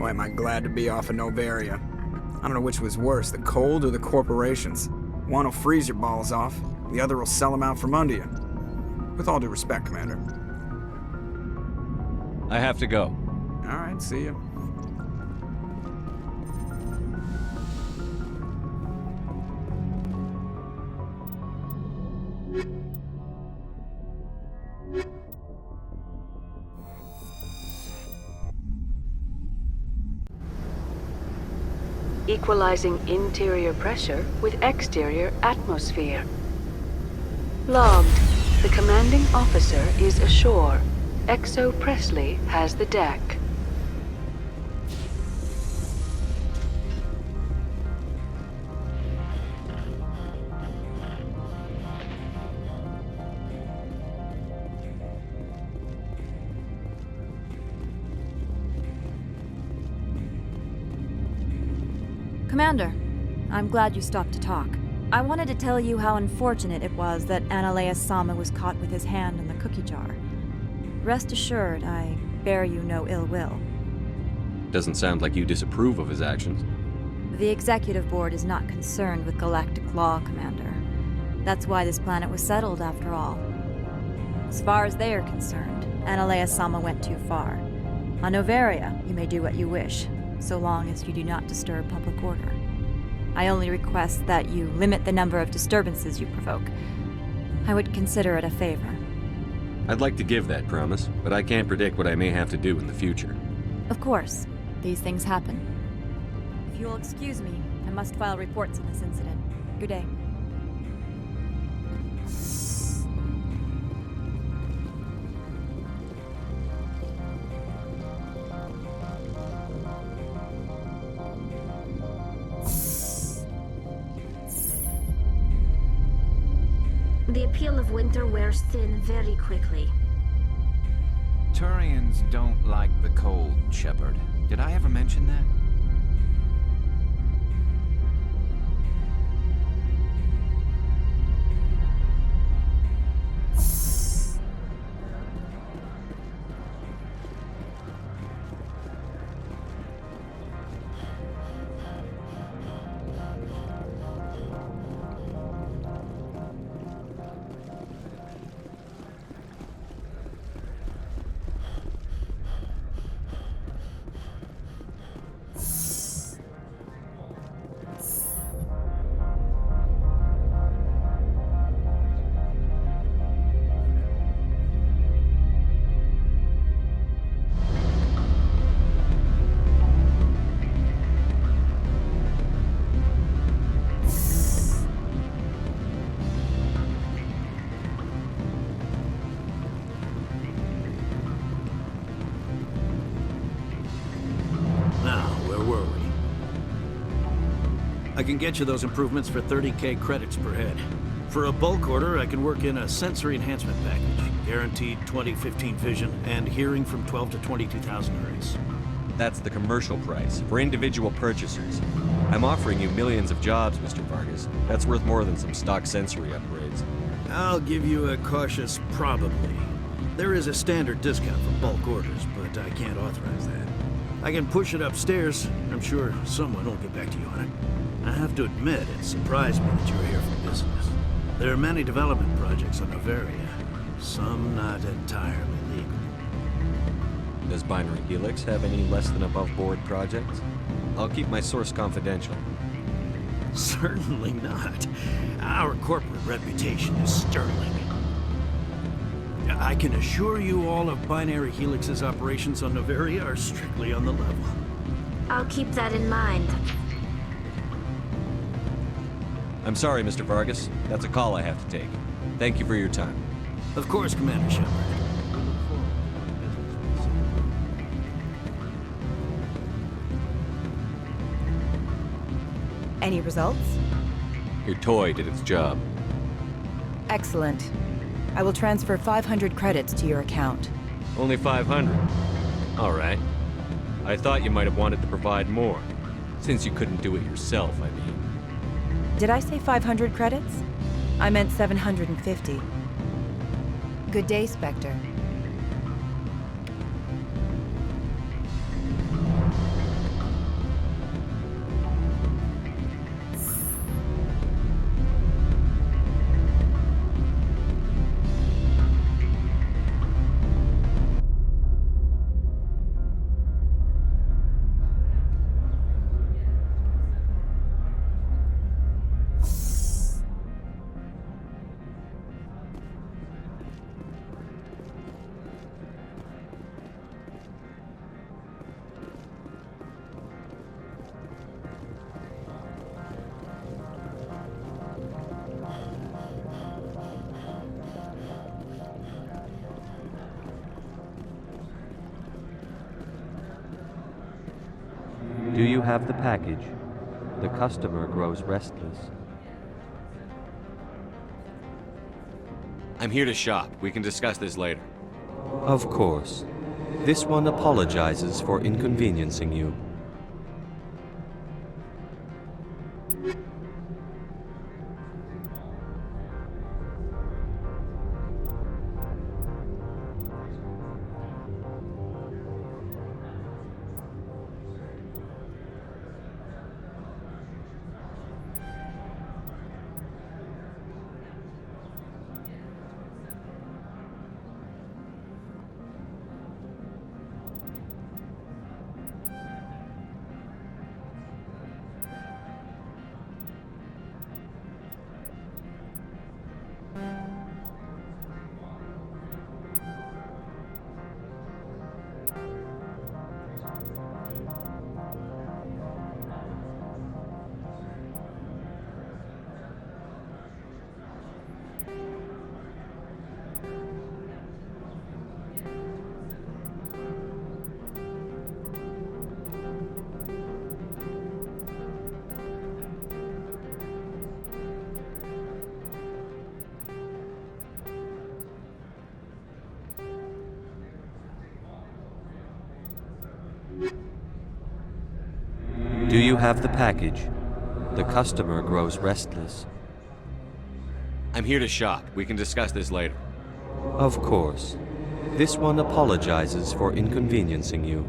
Why am I glad to be off of Noveria? I don't know which was worse, the cold or the corporations. One will freeze your balls off, the other will sell them out from under you. With all due respect, Commander. I have to go. Alright, see ya. Equalizing interior pressure with exterior atmosphere. Logged. The commanding officer is ashore. Exo Presley has the deck. Commander, I'm glad you stopped to talk. I wanted to tell you how unfortunate it was that Analea-sama was caught with his hand in the cookie jar. Rest assured, I bear you no ill will. Doesn't sound like you disapprove of his actions. The Executive Board is not concerned with galactic law, Commander. That's why this planet was settled, after all. As far as they are concerned, Analea-sama went too far. On Noveria, you may do what you wish, so long as you do not disturb public order. I only request that you limit the number of disturbances you provoke. I would consider it a favor. I'd like to give that promise, but I can't predict what I may have to do in the future. Of course. These things happen. If you will excuse me, I must file reports on this incident. Good day. The appeal of winter wears thin very quickly. Turians don't like the cold, Shepard. Did I ever mention that? I can get you those improvements for 30k credits per head. For a bulk order, I can work in a sensory enhancement package. Guaranteed 20/15 vision and hearing from 12 to 22,000 hertz. That's the commercial price, for individual purchasers. I'm offering you millions of jobs, Mr. Vargas. That's worth more than some stock sensory upgrades. I'll give you a cautious probably. There is a standard discount for bulk orders, but I can't authorize that. I can push it upstairs. I'm sure someone will get back to you on it. I have to admit, it surprised me that you were here for business. There are many development projects on Noveria, some not entirely legal. Does Binary Helix have any less than above-board projects? I'll keep my source confidential. Certainly not. Our corporate reputation is sterling. I can assure you all of Binary Helix's operations on Noveria are strictly on the level. I'll keep that in mind. I'm sorry, Mr. Vargas. That's a call I have to take. Thank you for your time. Of course, Commander Shepard. Any results? Your toy did its job. Excellent. I will transfer 500 credits to your account. Only 500. All right. I thought you might have wanted to provide more. Since you couldn't do it yourself, I mean. Did I say 500 credits? I meant 750. Good day, Spectre. Do you have the package? The customer grows restless. I'm here to shop. We can discuss this later. Of course. This one apologizes for inconveniencing you. Do you have the package? The customer grows restless. I'm here to shop. We can discuss this later. Of course. This one apologizes for inconveniencing you.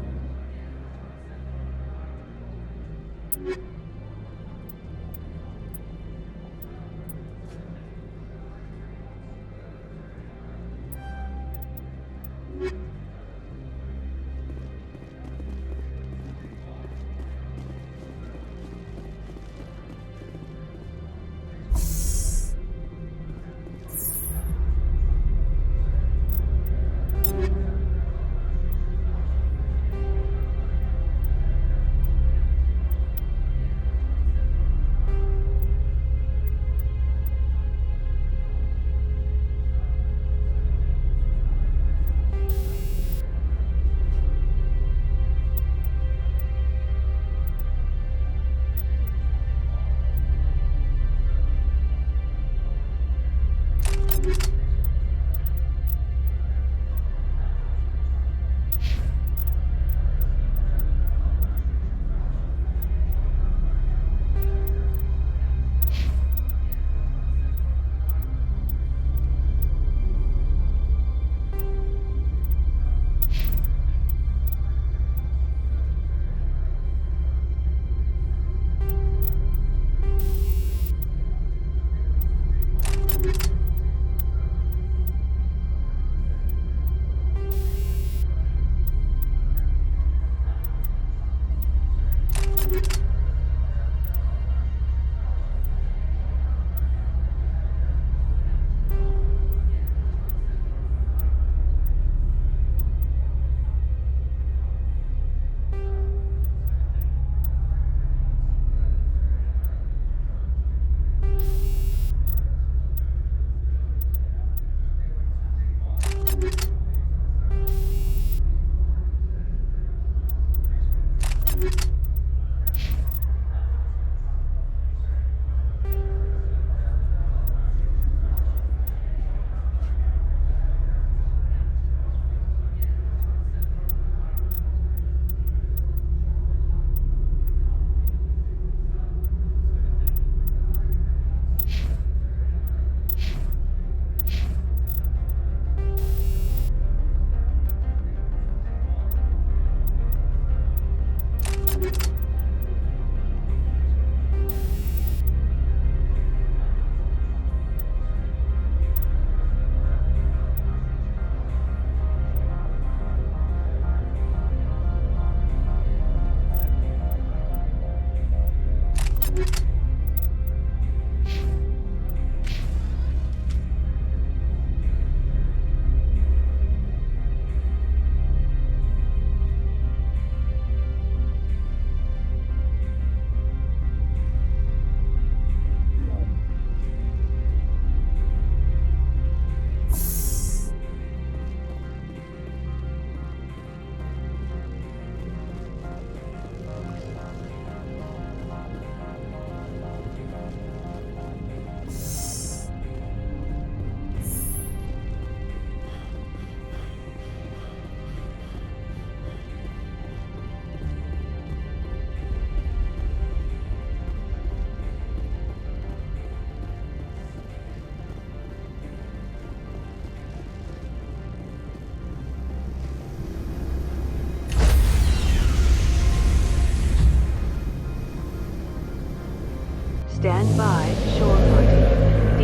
Stand by shore party.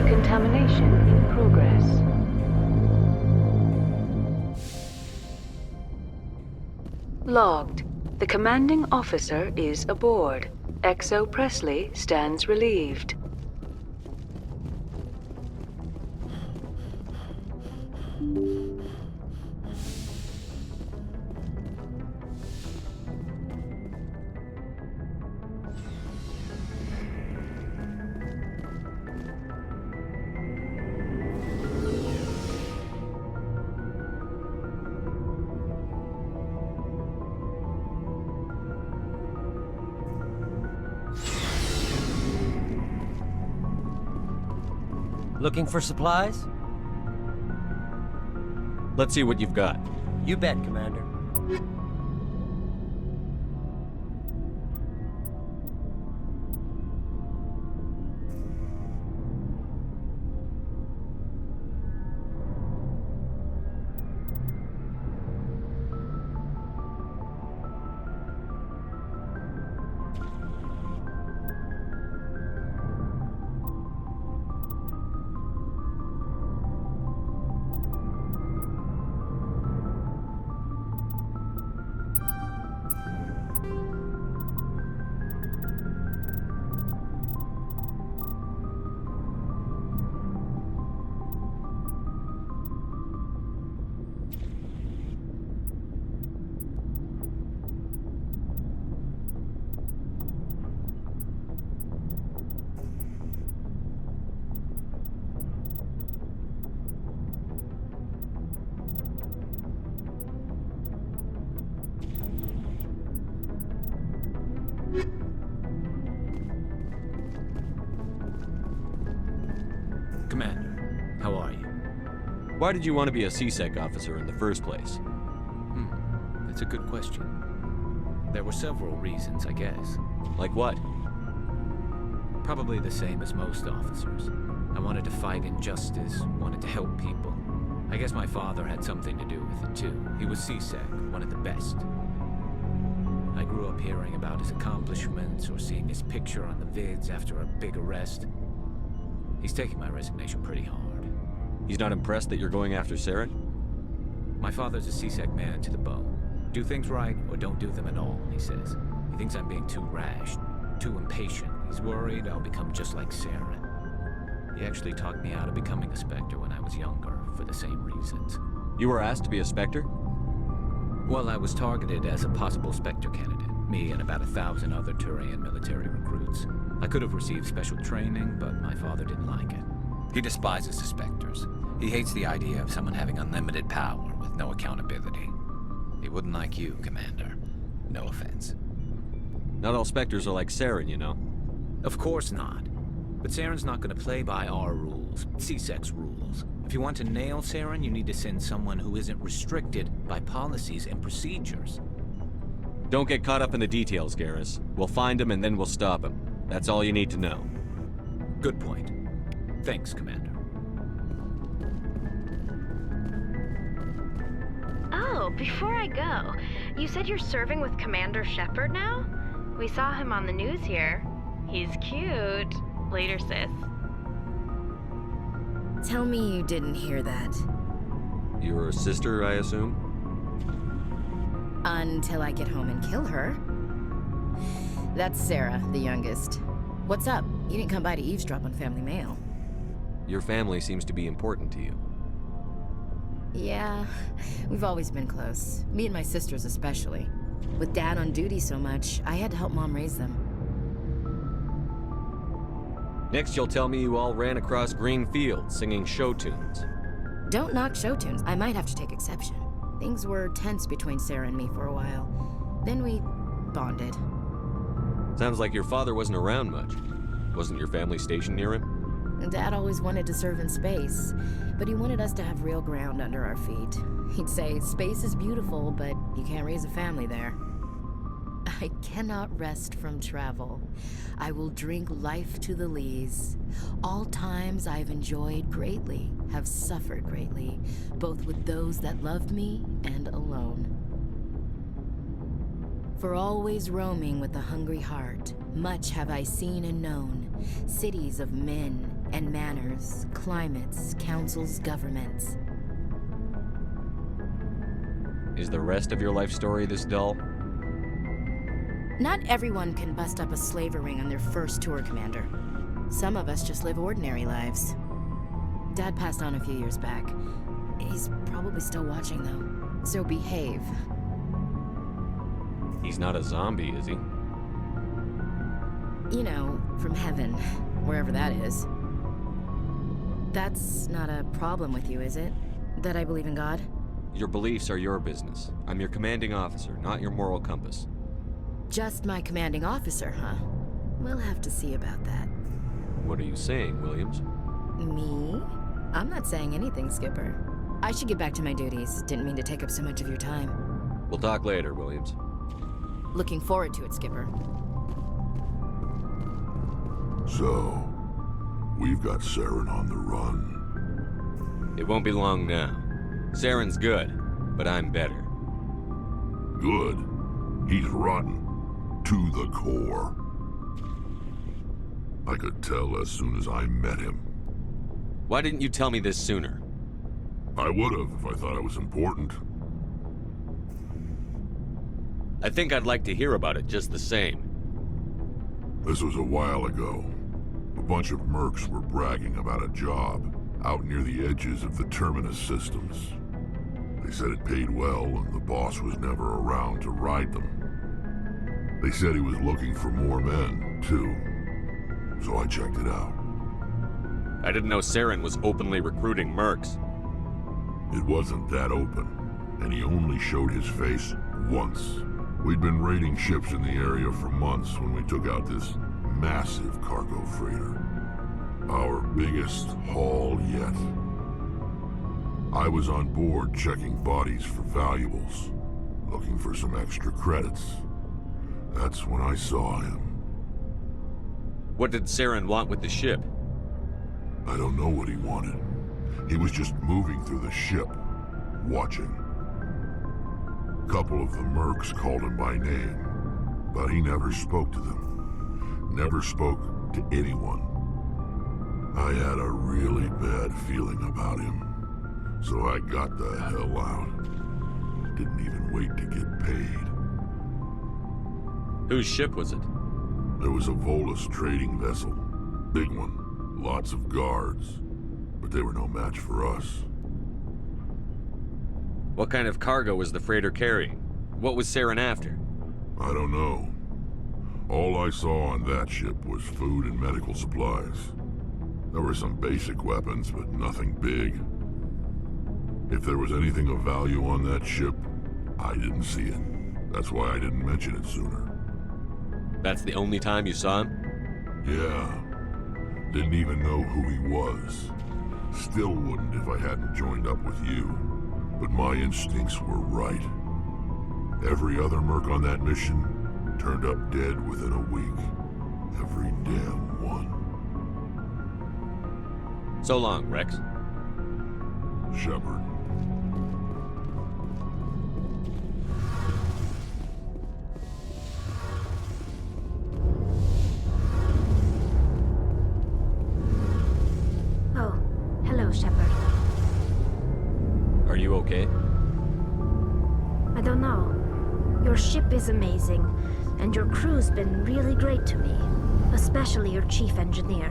Decontamination in progress. Logged. The commanding officer is aboard. XO Presley stands relieved. Looking for supplies? Let's see what you've got. You bet, Commander. Commander, how are you? Why did you want to be a CSEC officer in the first place? That's a good question. There were several reasons, I guess. Like what? Probably the same as most officers. I wanted to fight injustice, wanted to help people. I guess my father had something to do with it too. He was CSEC, one of the best. I grew up hearing about his accomplishments or seeing his picture on the vids after a big arrest. He's taking my resignation pretty hard. He's not impressed that you're going after Saren? My father's a CSEC man to the bone. Do things right or don't do them at all, he says. He thinks I'm being too rash, too impatient. He's worried I'll become just like Saren. He actually talked me out of becoming a Spectre when I was younger, for the same reasons. You were asked to be a Spectre? Well, I was targeted as a possible Spectre candidate. Me and about 1,000 other Turian military recruits. I could have received special training, but my father didn't like it. He despises the Spectres. He hates the idea of someone having unlimited power with no accountability. He wouldn't like you, Commander. No offense. Not all Spectres are like Saren, you know. Of course not. But Saren's not going to play by our rules, CSEC's rules. If you want to nail Saren, you need to send someone who isn't restricted by policies and procedures. Don't get caught up in the details, Garrus. We'll find him and then we'll stop him. That's all you need to know. Good point. Thanks, Commander. Oh, before I go, you said you're serving with Commander Shepard now? We saw him on the news here. He's cute. Later, sis. Tell me you didn't hear that. Your sister, I assume? Until I get home and kill her. That's Sarah, the youngest. What's up? You didn't come by to eavesdrop on family mail. Your family seems to be important to you. Yeah, we've always been close. Me and my sisters especially. With Dad on duty so much, I had to help Mom raise them. Next, you'll tell me you all ran across green fields singing show tunes. Don't knock show tunes. I might have to take exception. Things were tense between Sarah and me for a while. Then we bonded. Sounds like your father wasn't around much. Wasn't your family stationed near him? Dad always wanted to serve in space, but he wanted us to have real ground under our feet. He'd say, space is beautiful, but you can't raise a family there. I cannot rest from travel. I will drink life to the lees. All times I've enjoyed greatly, have suffered greatly, both with those that loved me and alone. For always roaming with a hungry heart, much have I seen and known. Cities of men and manners, climates, councils, governments. Is the rest of your life story this dull? Not everyone can bust up a slaver ring on their first tour, Commander. Some of us just live ordinary lives. Dad passed on a few years back. He's probably still watching, though. So behave. He's not a zombie, is he? You know, from heaven, wherever that is. That's not a problem with you, is it? That I believe in God? Your beliefs are your business. I'm your commanding officer, not your moral compass. Just my commanding officer, huh? We'll have to see about that. What are you saying, Williams? Me? I'm not saying anything, Skipper. I should get back to my duties. Didn't mean to take up so much of your time. We'll talk later, Williams. Looking forward to it, Skipper. So, we've got Saren on the run. It won't be long now. Saren's good, but I'm better. Good. He's rotten. To the core. I could tell as soon as I met him. Why didn't you tell me this sooner? I would've if I thought it was important. I think I'd like to hear about it just the same. This was a while ago. A bunch of mercs were bragging about a job out near the edges of the Terminus systems. They said it paid well and the boss was never around to ride them. They said he was looking for more men, too. So I checked it out. I didn't know Saren was openly recruiting mercs. It wasn't that open, and he only showed his face once. We'd been raiding ships in the area for months when we took out this massive cargo freighter. Our biggest haul yet. I was on board checking bodies for valuables, looking for some extra credits. That's when I saw him. What did Saren want with the ship? I don't know what he wanted. He was just moving through the ship, watching. A couple of the mercs called him by name, but he never spoke to them. Never spoke to anyone. I had a really bad feeling about him, so I got the hell out. Didn't even wait to get paid. Whose ship was it? There was a Volus trading vessel. Big one. Lots of guards. But they were no match for us. What kind of cargo was the freighter carrying? What was Saren after? I don't know. All I saw on that ship was food and medical supplies. There were some basic weapons, but nothing big. If there was anything of value on that ship, I didn't see it. That's why I didn't mention it sooner. That's the only time you saw him? Yeah. Didn't even know who he was. Still wouldn't if I hadn't joined up with you. But my instincts were right. Every other merc on that mission turned up dead within a week. Every damn one. So long, Rex. Shepard. Oh, hello, Shepard. Are you okay? I don't know. Your ship is amazing, and your crew's been really great to me, especially your chief engineer.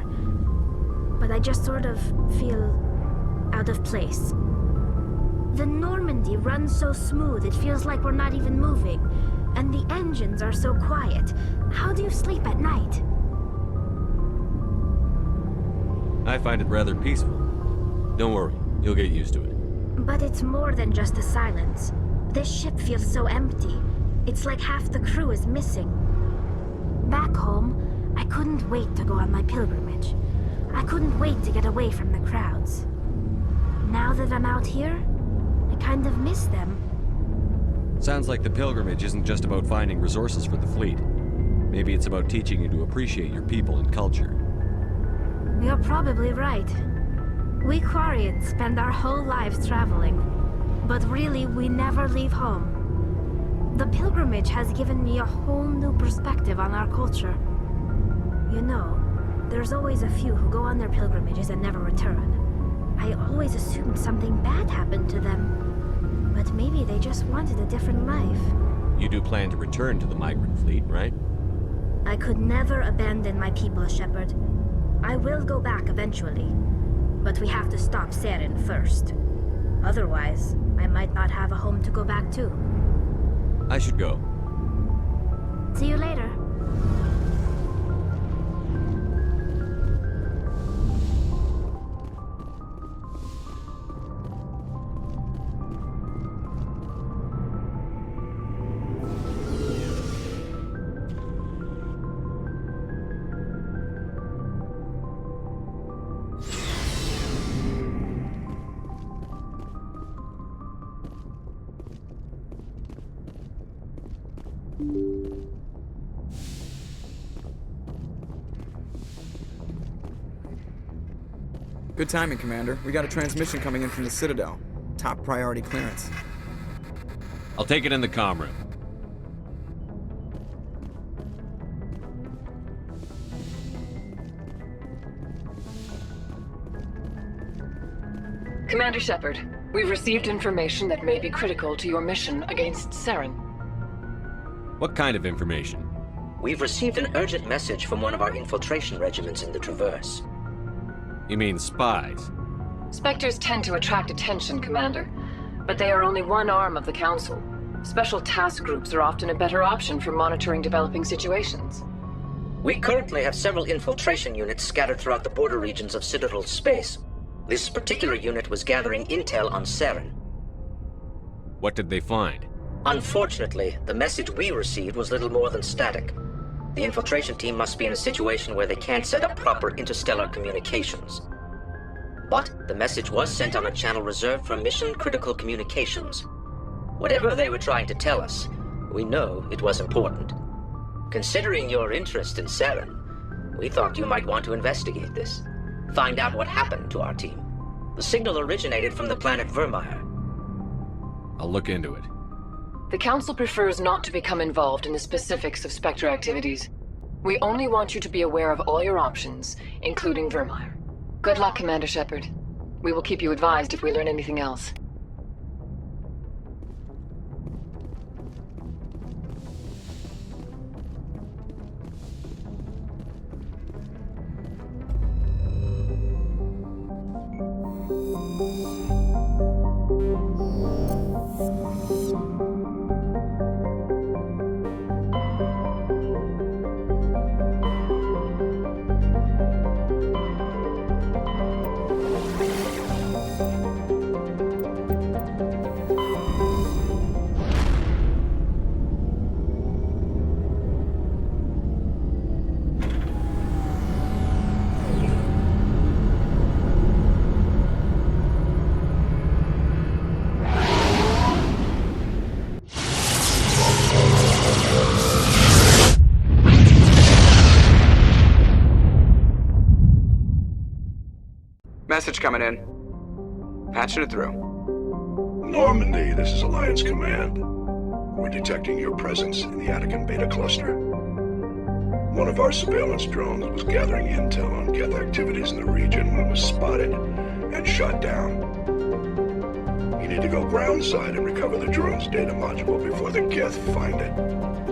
But I just sort of feel out of place. The Normandy runs so smooth it feels like we're not even moving, and the engines are so quiet. How do you sleep at night? I find it rather peaceful. Don't worry, you'll get used to it. But it's more than just the silence. This ship feels so empty. It's like half the crew is missing. Back home, I couldn't wait to go on my pilgrimage. I couldn't wait to get away from the crowds. Now that I'm out here, I kind of miss them. Sounds like the pilgrimage isn't just about finding resources for the fleet. Maybe it's about teaching you to appreciate your people and culture. You're probably right. We Quarians spend our whole lives traveling, but really we never leave home. The pilgrimage has given me a whole new perspective on our culture. You know, there's always a few who go on their pilgrimages and never return. I always assumed something bad happened to them. But maybe they just wanted a different life. You do plan to return to the migrant fleet, right? I could never abandon my people, Shepard. I will go back eventually. But we have to stop Saren first. Otherwise, I might not have a home to go back to. I should go. See you later. Good timing, Commander. We got a transmission coming in from the Citadel. Top priority clearance. I'll take it in the comm room. Commander Shepard, we've received information that may be critical to your mission against Saren. What kind of information? We've received an urgent message from one of our infiltration regiments in the Traverse. You mean spies? Spectres tend to attract attention, Commander, but they are only one arm of the Council. Special task groups are often a better option for monitoring developing situations. We currently have several infiltration units scattered throughout the border regions of Citadel space. This particular unit was gathering intel on Saren. What did they find? Unfortunately, the message we received was little more than static. The infiltration team must be in a situation where they can't set up proper interstellar communications. But the message was sent on a channel reserved for mission-critical communications. Whatever they were trying to tell us, we know it was important. Considering your interest in Saren, we thought you might want to investigate this. Find out what happened to our team. The signal originated from the planet Vermeer. I'll look into it. The Council prefers not to become involved in the specifics of Spectre activities. We only want you to be aware of all your options, including Vermeer. Good luck, Commander Shepard. We will keep you advised if we learn anything else. Message coming in. Patching it through. Normandy, this is Alliance Command. We're detecting your presence in the Attican Beta Cluster. One of our surveillance drones was gathering intel on Geth activities in the region when it was spotted and shot down. You need to go groundside and recover the drone's data module before the Geth find it.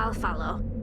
I'll follow.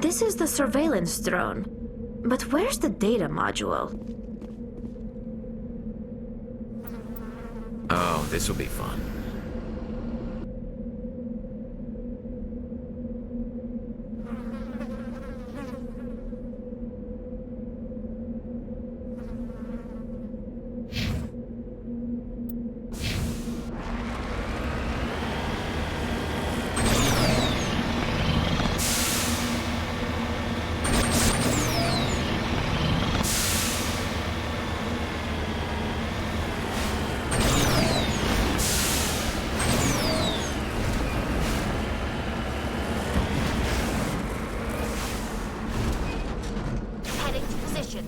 This is the surveillance drone. But where's the data module? Oh, this will be fun. Heading to position.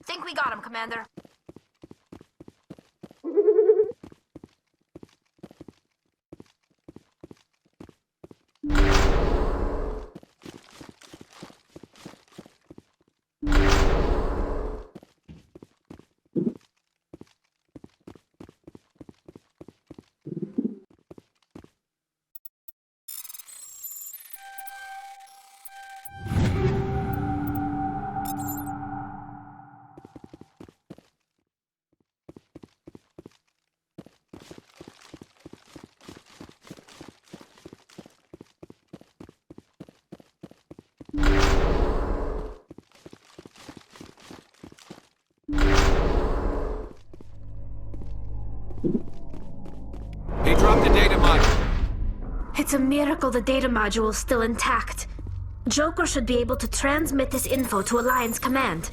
Think we got him, Commander. He dropped the data module. It's a miracle the data module is still intact. Joker should be able to transmit this info to Alliance Command.